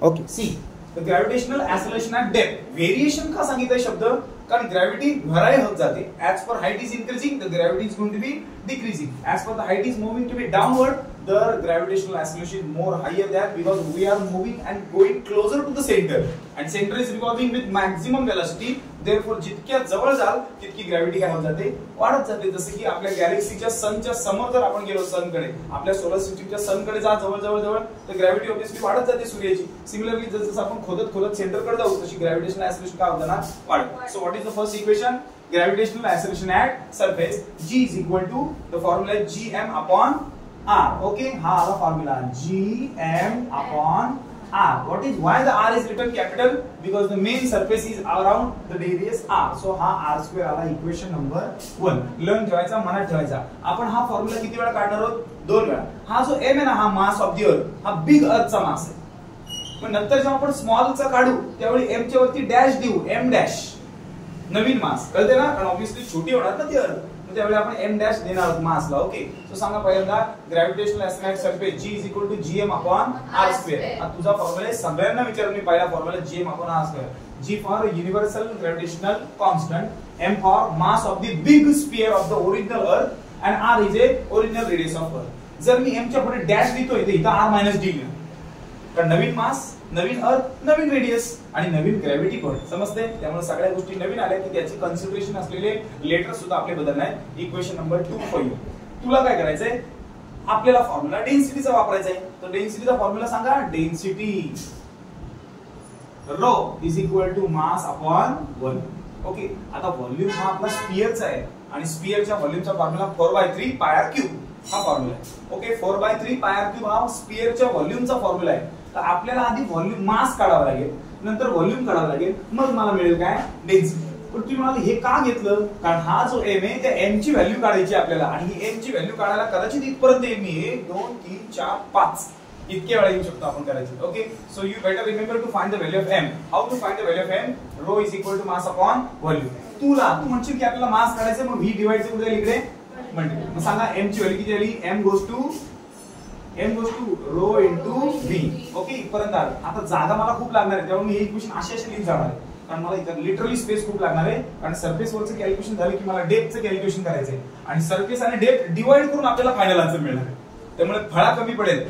Okay see the gravitational acceleration at depth. Variation का सांगितलंय शब्द, कारण ग्रॅव्हिटी व्हराय होत जाते. As per height is increasing the gravity is going to be decreasing. As per the height is moving to be downward the gravitational acceleration is more higher there because we are moving and going closer to the center and center is revolving with maximum velocity. therefore जितक्या जवळ जाल तितकी gravity काय होत जाते, वाढत जाते. जसे की आपल्या गॅलेक्सीच्या सनच्या समोर जर आपण गेलो सनकडे, आपल्या सोलर सिस्टीमच्या सनकडे जा जवळ जवळ जवळ, तर ग्रॅव्हिटी ऑब्वियसली वाढत जाते सूर्याची. सिमिलरली जसं आपण खोदत खोदत सेंटरकडे जाऊ तशी ग्रॅव्हिटेशनल ऍक्सेलरेशन काय होतं ना, वाढतं. So what is the first equation, gravitational acceleration at surface g is equal to the formula gm upon r. okay, ha the formula gm upon r. what is, why the r is written capital, because the main surface is around the radius r. so ha r square आला equation number 1. Learn ठेवायचा, मनात ठेवायचा. आपण हा formula किती वेळा काढणार आहोत, 2 वेळा. हा जो m आहे ना, हा मास ऑफ द अर्थ, हा बिग अर्थचा मास आहे. पण नंतर जेव्हा आपण स्मॉलचा काढू त्यावेळी m च्या वरती डॅश देऊ, m डॅश नवीन मास, कळते ना, कारण ऑब्वियसली छोटी होणार ना ती अर्थ, मग त्यावेळी आपण m डॅश देणार आहोत मासला. ओके, सो सांगा पहिल्यांदा gravitational acceleration surface g is equal to gm upon r square. आता तुझा फॉर्म्युला आहे, सगळ्यांना विचारून मी पहिला formula gm upon r square. g for universal gravitational constant, m for mass of the big sphere of the original earth and r is a original radius of earth. जर मी m च्या पुढे dash लिहितोय तर इथं r minus d लिहितो, कारण नवीन मास, नवीन अर्थ, नवीन radius आणि नवीन ग्रॅव्हिटी पण, समजते. त्यामुळे सगळ्या गोष्टी नवीन आल्या की त्याची कन्सिडरेशन असलेले लेटर सुद्धा आपले बदलणार आहे. Equation number 2 for you. तुला काय करायचंय, आपल्याला फॉर्म्युला डेन्सिटीचा वापरायचा आहे. तर डेन्सिटीचा फॉर्म्युला सांगा, density rho is equal to mass upon volume. Okay, आता व्हॉल्यूम हा आपला स्फियरचा आहे आणि स्फियरच्या व्हॉल्यूमचा फॉर्म्युला 4/3 पाय आर क्यूब हा फॉर्म्युला आहे. ओके, 4/3 पाय आर क्यूब हा स्फियरच्या व्हॉल्यूमचा फॉर्म्युला आहे. तर आपल्याला आधी व्हॉल्यूम मास काढावा लागेल, नंतर व्हॉल्यूम काढावा लागेल, मग मला मिळेल काय, डेन्सिटी. पण तुम्ही म्हणाल हे का घेतलं, कारण हा जो m आहे त्या m ची व्हॅल्यू काढायची आपल्याला, आणि ही m ची व्हॅल्यू काढायला कदाचित इथपर्यंत m 1 2 3 4 5 इतके वेळा येऊ शकतो आपण करायची. Okay, so you better remember to find the value of m. How to find the value of m, rho is equal to mass upon volume. तू म्हणशील की आपल्याला मास काढायचं, मग v डिवाइड कुठे जाईल, इकडे मल्टिप्लाय. मग सांगा m ची व्हॅल्यू किती आली, m goes to rho into v. Okay, इथपर्यंत आलं. आता जागा मला खूप लागणार आहे, त्यामुळे मी हे इक्वेशन अशी लिहित जाणार आहे, कारण मला इथं लिटरली स्पेस खूप लागणार आहे. कारण सरफेस वरचं कॅल्क्युलेशन झालं की मला डेप्थचं कॅल्क्युलेशन करायचं आहे, आणि सरफेस आणि डेप्थ डिवाइड करून आपल्याला फायनल आन्सर मिळणार आहे. त्यामुळे फळा कमी पडेल,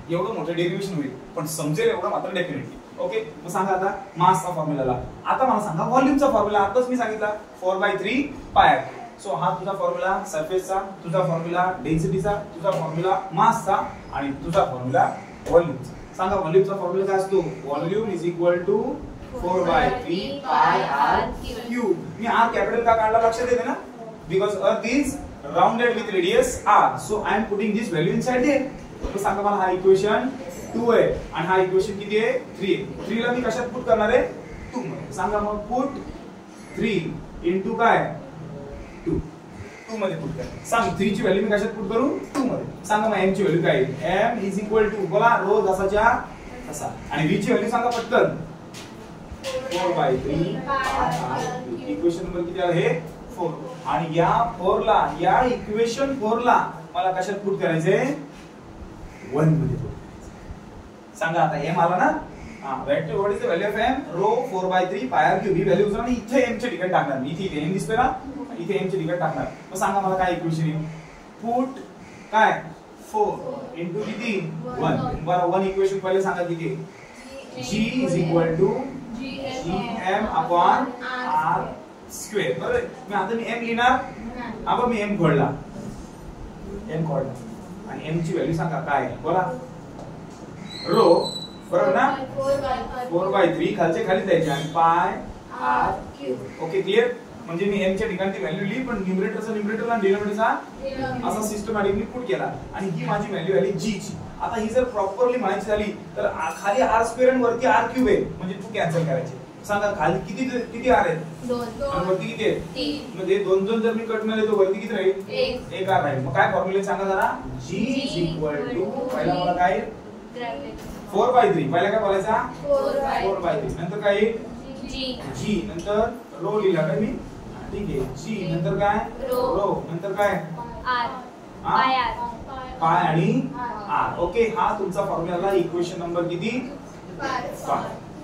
एवढं मोठं डेरिव्हेशन होईल, पण समजेल एवढं मात्र डेफिनेटली. ओके, मग सांगा आता मासचा फॉर्म्युला. आता मला सांगा व्हॉल्यूमचा फॉर्म्युला. आताच मी सांगितला 4/3 पाय. सो हा तुझा फॉर्म्युला सरफेसचा, तुझा फॉर्म्युला डेन्सिटीचा, तुझा फॉर्म्युला मासचा, आणि तुझा फॉर्म्युला व्हॉल्यूमचा. सांगा व्हॉल्यूमचा फॉर्म्युला काय असतो, volume is equal to 4/3 pi r cube. मी आर कॅपिटल का काढला लक्षात येते ना, because earth is rounded with radius r. So I am putting this value inside it. तो सांगा मला हा इक्वेशन 2 आहे आणि हा इक्वेशन किती आहे, 3 आहे. 3 ला मी कशात पुट करणार आहे, 2 मध्ये. सांगा मग पुट 3 इंटू काय, 2 मध्ये पुट कर. सांग 3 ची व्हॅल्यू मी कशात पुट करू, 2 मध्ये. सांगा मग m ची व्हॅल्यू काय आहे, m इज इक्वल टू, बोला रो जसाच्या तसा, आणि v ची व्हॅल्यू सांगा पटकन, 4/3 इक्वेशन नंबर किती आहे, हे 4. आणि या 4 ला, या इक्वेशन 4 ला मला कशात पुट करायचंय, 1 मध्ये पुट करायचं. सांगा आता m आला ना, value, what is the value of m, rho 4/3 pi r cube. He value उचलून इथे m चे ठिकाणी टाकणार. इथे m दिसतोय ना, इथे m चे ठिकाणी टाकणार. मग सांगा मला काय इक्वेशन येईल, पुट काय 4 इंटू किती 1. बरं, 1 इक्वेशन पहिले सांगा किती, g is equal to gm upon r square. बरोबर, मी आता मी m लिहिणार, आता मी m खोडला, आणि m ची व्हॅल्यू सांगा काय, बोला रो, बरोबर ना, 4/3 खालचे खाली जायचे आणि पाय आर क्यूब. Okay, clear. म्हणजे मी m च्या ठिकाणी ती व्हॅल्यू लिहिली, पण न्यूमरेटरचा न्यूमरेटरला आणि डिनोमिनेटरचा असा सिस्टमॅटिकली पुट केला, आणि ही माझी व्हॅल्यू आली g ची. आता ही जर प्रॉपरली म्हणायची झाली तर खाली r स्क्वेअर आणि वरती r क्यूब आहे, म्हणजे तू कॅन्सल करायचे. सांगा खाली किती r आहेत, 2, आणि वरती किती आहेत, 3. म्हणजे 2 जर मी कट केले तर वरती किती राहील, 1 r राहील. मग काय फॉर्म्युला सांगा जरा, g इज इक्वल टू, पहिला मला काय 4/3, पहिला काय बोलायचा 4/3, नंतर काय g, नंतर रो लिहिला काय मी, ठीक आहे, g नंतर काय रो, नंतर काय पाय आणि r. ओके, हा तुमचा फॉर्म्युला इक्वेशन नंबर किती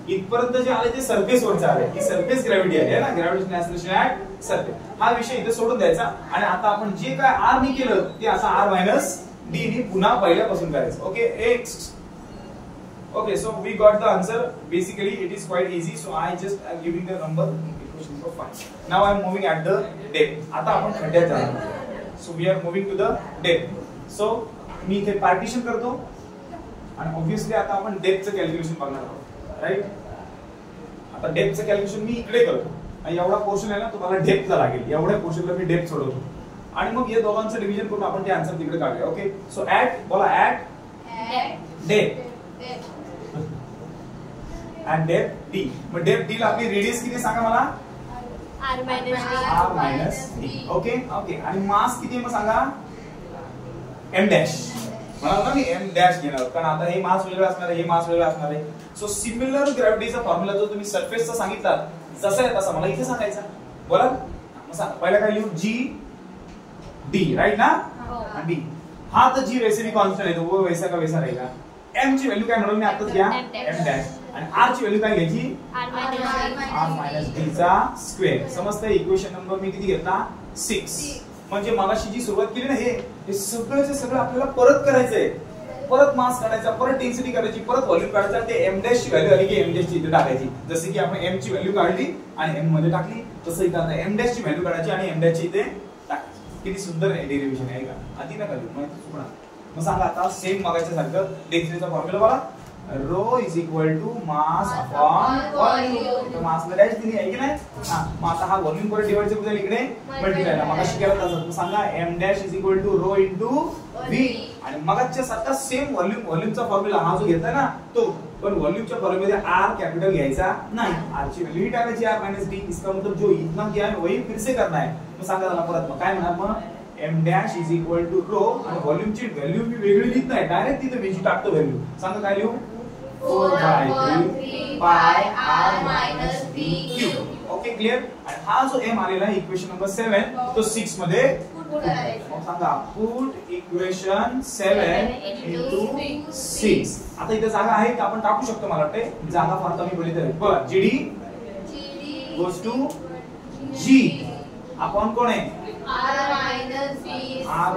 इथपर्यंत जे आले ते सरफेस वरचे आले, ही सरफेस ग्रॅव्हिटी आहे ना, ग्रॅव्हिटेशनल ऍक्सेलरेशन ऍट सरफेस. हा विषय इथे सोडून द्यायचा आणि आता आपण जे काय r ने केलं ते असं r मायनस d ने पुन्हा पहिल्यापासून करायचं. Okay x. Okay, so we got the answer. Basically, it is quite easy. So I just am giving the number equation number 5. Now I am moving at the depth. आता आपण खड्ड्यात जाणार. So we are moving to the depth. So मी इथे partition करतो आणि obviously आता आपण डेप्थचं calculation बघणार आहोत, राईट? आता डेप्थचं कॅल्क्युलेशन मी इकडे करतो आणि एवढा पोर्शन आहे ना तुम्हाला डेप्थला लागेल, एवढ्या पोर्शनला मी डेप्थ सोडवतो आणि मग या दोघांचं डिव्हिजन करून आपण ते आन्सर तिकडे काढूया. ओके, सो ऍट बोला at depth and depth d. मग depth d ला आपली रेडियस किती सांगा मला? r minus d. Okay okay, आणि मास किती मग सांगा? m dash. मला ना मी m डॅश घेणार कारण आता हे मास वेगळं असणार आहे, हे मास वेगळं असणार आहे. सो सिमिलर ग्रॅव्हिटीचा फॉर्म्युला जो तुम्ही सरफेसचा सांगितला जसा आहे तसा मला इथे सांगायचा. बोला मग सांगा. पहिला काय लिहू? g d, राइट ना? आणि d हा तर g वैसे भी कांस्टेंट है तो वो वैसा का वैसा रहेगा. m ची व्हॅल्यू काय म्हणून मी आताच घ्या m डॅश आणि r ची व्हॅल्यू काय घ्यायची? r minus d चा स्क्वेअर. समजतंय? इक्वेशन नंबर मी किती घेतला? 6. म्हणजे मगाशी जी सुरुवात केली ना हे सगळंचे सगळं आपल्याला परत करायचंय. परत मास काढायचा, परत डेन्सिटी काढायची, परत व्हॉल्यूम काढायचा. ते m डॅश ची व्हॅल्यू आली की m डॅश ची इथे टाकायची. जसे की आपण m ची व्हॅल्यू काढली आणि m मध्ये टाकली तसं इथे आता m डॅश ची व्हॅल्यू काढायची आणि m डॅश ची इथे टाकायची. किती सुंदर डेरिव्हेशन आहे का? आधी नका लिहू मग चुकणार. मग सांगा आता सेम मगाच्या सारखं डेन्सिटीचा फॉर्म्युला बघा. Rho is equal to mass upon volume. तर मास ला डॅश दिली आहे की नाही? हां, मग आता हा व्हॉल्यूम परत डिवाइड चे बदल इकडे मल्टिप्लाय. मगाशी केलं तसं सांगा m dash is equal to rho into v आणि मगाच्या सारखा सेम व्हॉल्यूमचा फॉर्म्युला हा जो घेतला ना तो, पण व्हॉल्यूमच्या फॉर्म्युला मध्ये r कैपिटल घ्यायचा नाही, r ची व्हॅल्यू टाकायची r माइनस d. इसका मतलब जो इतना किया है वही फिर से करना है. मग सांगा मला परत मग काय म्हणणार? मग m dash is equal to rho आणि व्हॉल्यूमची व्हॅल्यू मी वेगळी लिहित नाही, डायरेक्ट तिथे v ची टाकतो व्हॅल्यू. सांगा काय लिहू? 4/3 pi r minus d cube. Okay clear? आणि हा जो m आलेला आहे इक्वेशन नंबर 7 तो 6 मध्ये मग सांगा पुट इक्वेशन 7 into 6. आता इथे जागा आहे का आपण टाकू शकतो? मला वाटते जागा फार कमी पडली तर बघा gd goes to g upon कोण आहे? r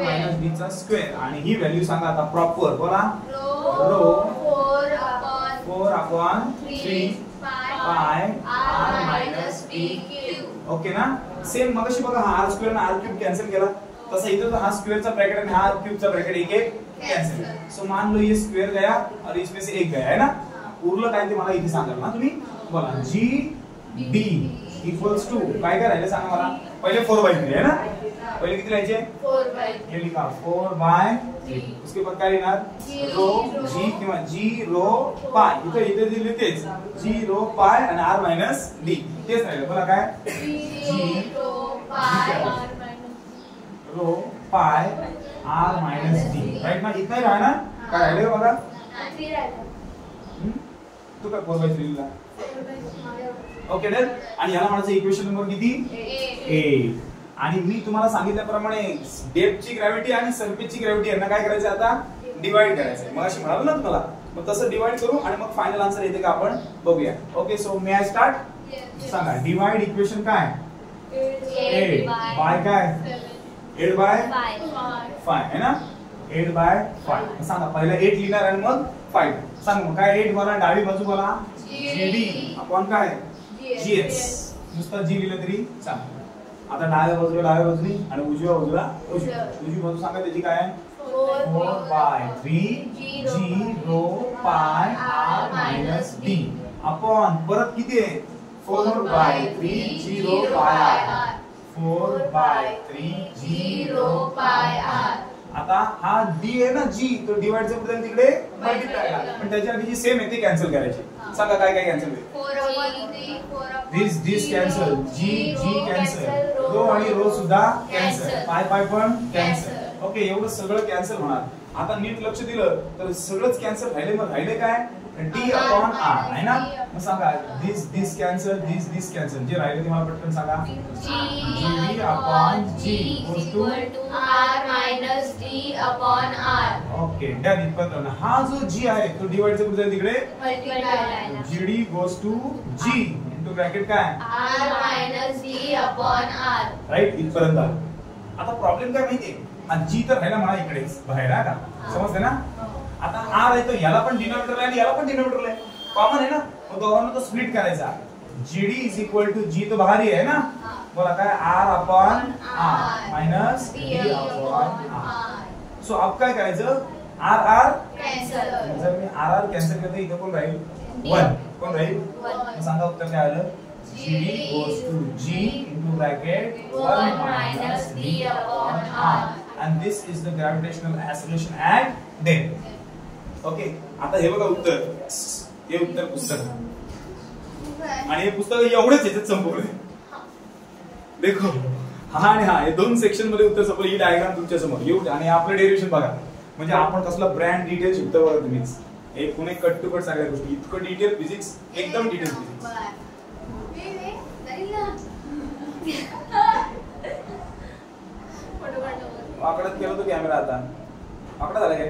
minus d चा स्क्वेअर. आणि ही व्हॅल्यू सांगा आता प्रॉपर. बोला rho 4 upon 3 pi r minus d cube. ओके ना? सेम मगाशी बघा हा r स्क्वेअर आणि r क्यूब कैंसिल केला तसा इधर हा स्क्वेयर चा ब्रैकेट आणि हा क्यूब चा ब्रैकेट एक एक कैंसिल. सो मान लो ये स्क्वेयर गया और इसमें से एक गया है ना. उरलं काय ते मला इथे सांगाल ना तुम्ही. बोला g d इक्वल्स टू काय राहिले सांगा मला. पहिले 4/3 है ना. पहिले किती लिहायचे? 4/3. ये लिखा 4/3. उसके बाद काय लिहिणार? रो g किंवा g रो पाय. इथे दिले तेच g रो पाय आणि r मायनस d तेच राहिले. बोला काय? g रो पाय r मायनस d, राइट ना? इतना ही रहा ना. काय राहिले बघा? 3 राहिले. तू काय 4/3 लिहिला? Okay done. आणि याला म्हणायचं इक्वेशन नंबर किती? 8. आणि मी तुम्हाला सांगितल्याप्रमाणे डेप्थची ग्रॅव्हिटी आणि सरफेसची ग्रॅव्हिटी यांना काय करायचं आता? डिवाइड करायचं. मग अशी म्हणालो ना तुम्हाला. मग तसं डिवाइड करू आणि मग फायनल आन्सर येते का आपण बघूया. Okay so may I start? सांगा डिवाइड इक्वेशन काय? 8 बाय काय? 8/5 है ना. 8/5. सांगा पहिला 8 लिहिणार आणि मग 5. सांग मग काय? 8 मला डावी बाजू बोला gd अपॉन काय? gs. नुसतं g लिहिलं तरी चालेल. आता डाव्या बाजूनी आणि उजव्या बाजूला उजवी बाजू सांगा त्याची काय आहे? 4/3 g रो पाय r minus d अपॉन परत किती आहे? 4/3 g रो पाय r. 4/3 g रो पाय r. आता हा d आहे ना g तो डिवाइड चे बदल तिकडे मल्टिप्लाय करा. पण त्याच्या आधी जी सेम आहे ती कॅन्सल करायची. सांगा काय काय कॅन्सल होईल? 4/3 this cancel. g cancel. Rho आणि रो सुद्धा कॅन्सल. पाय पण कॅन्सल. ओके एवढं सगळं कॅन्सल होणार. आता नीट लक्ष दिलं तर सगळंच कॅन्सल राहिले. मग राहिले काय? डी अपॉन आर आहे ना. मग सांगा दिस कॅन्सल दिस कॅन्सल, जे राहिले ते मला पटकन सांगा. G upon g equals to r minus d upon r. Okay done. इथपर्यंत हा जो जी आहे तो डिवाइडचा कुठे जाईल तिकडे multiply GD goes to g into bracket काय r minus d upon r. Right. इथपर्यंत. आता प्रॉब्लेम काय माहितीये, हा जी तर राहिला मला इकडेच बाहेर आहे का, समजते ना. आता आर आहे तो याला पण डिनोमिनेटरला आणि याला पण डिनोमिनेटरला आहे, कॉमन आहे ना. मग दोघांना तो स्प्लिट करायचा. G d is equal to g तो बाहेर आहे ना. बोला काय r upon r minus d upon r. So अब काय करायचं, आर आर कॅन्सल. जर मी आर आर कॅन्सल करते इथं कोण राहील 1. कोण राहील मग सांगा उत्तर काय आलं. GD goes to G into bracket 1 minus D upon R, and this is the gravitational acceleration at depth. Okay. आता हे बघा उत्तर, हे उत्तर पुस्तक आणि हे पुस्तक एवढेच याच्यात संपवले. देखो हा आणि हा हे 2 सेक्शन मध्ये उत्तर संपवले. ही डायग्राम तुमच्या समोर एवढं आणि आपलं डेरिव्हेशन बघा. म्हणजे आपण कसला ब्रँड डिटेल शिकतो बघा तुम्हीच. एक पुणे कट टू कट सगळ्या गोष्टी, इतकं डिटेल फिजिक्स, एकदम डिटेल फिजिक्स. आकडत केलं तो कॅमेरा आता आकडा झाला काय.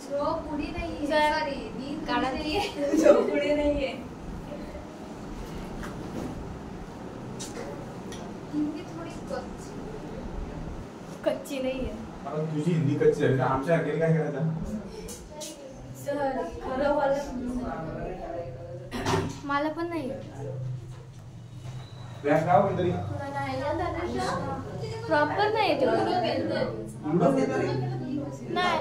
जो पुढे नाहीये, सॉरी नीट काढा नाहीये, जो पुढे नाहीये. हिंदी थोडी कच्ची नाहीये. आता तुझी हिंदी कच्ची झाली, आमच्या अकेली काय करायचं. सर खरं बोला, मला पण नाही. प्रॉपर नाही, नाही.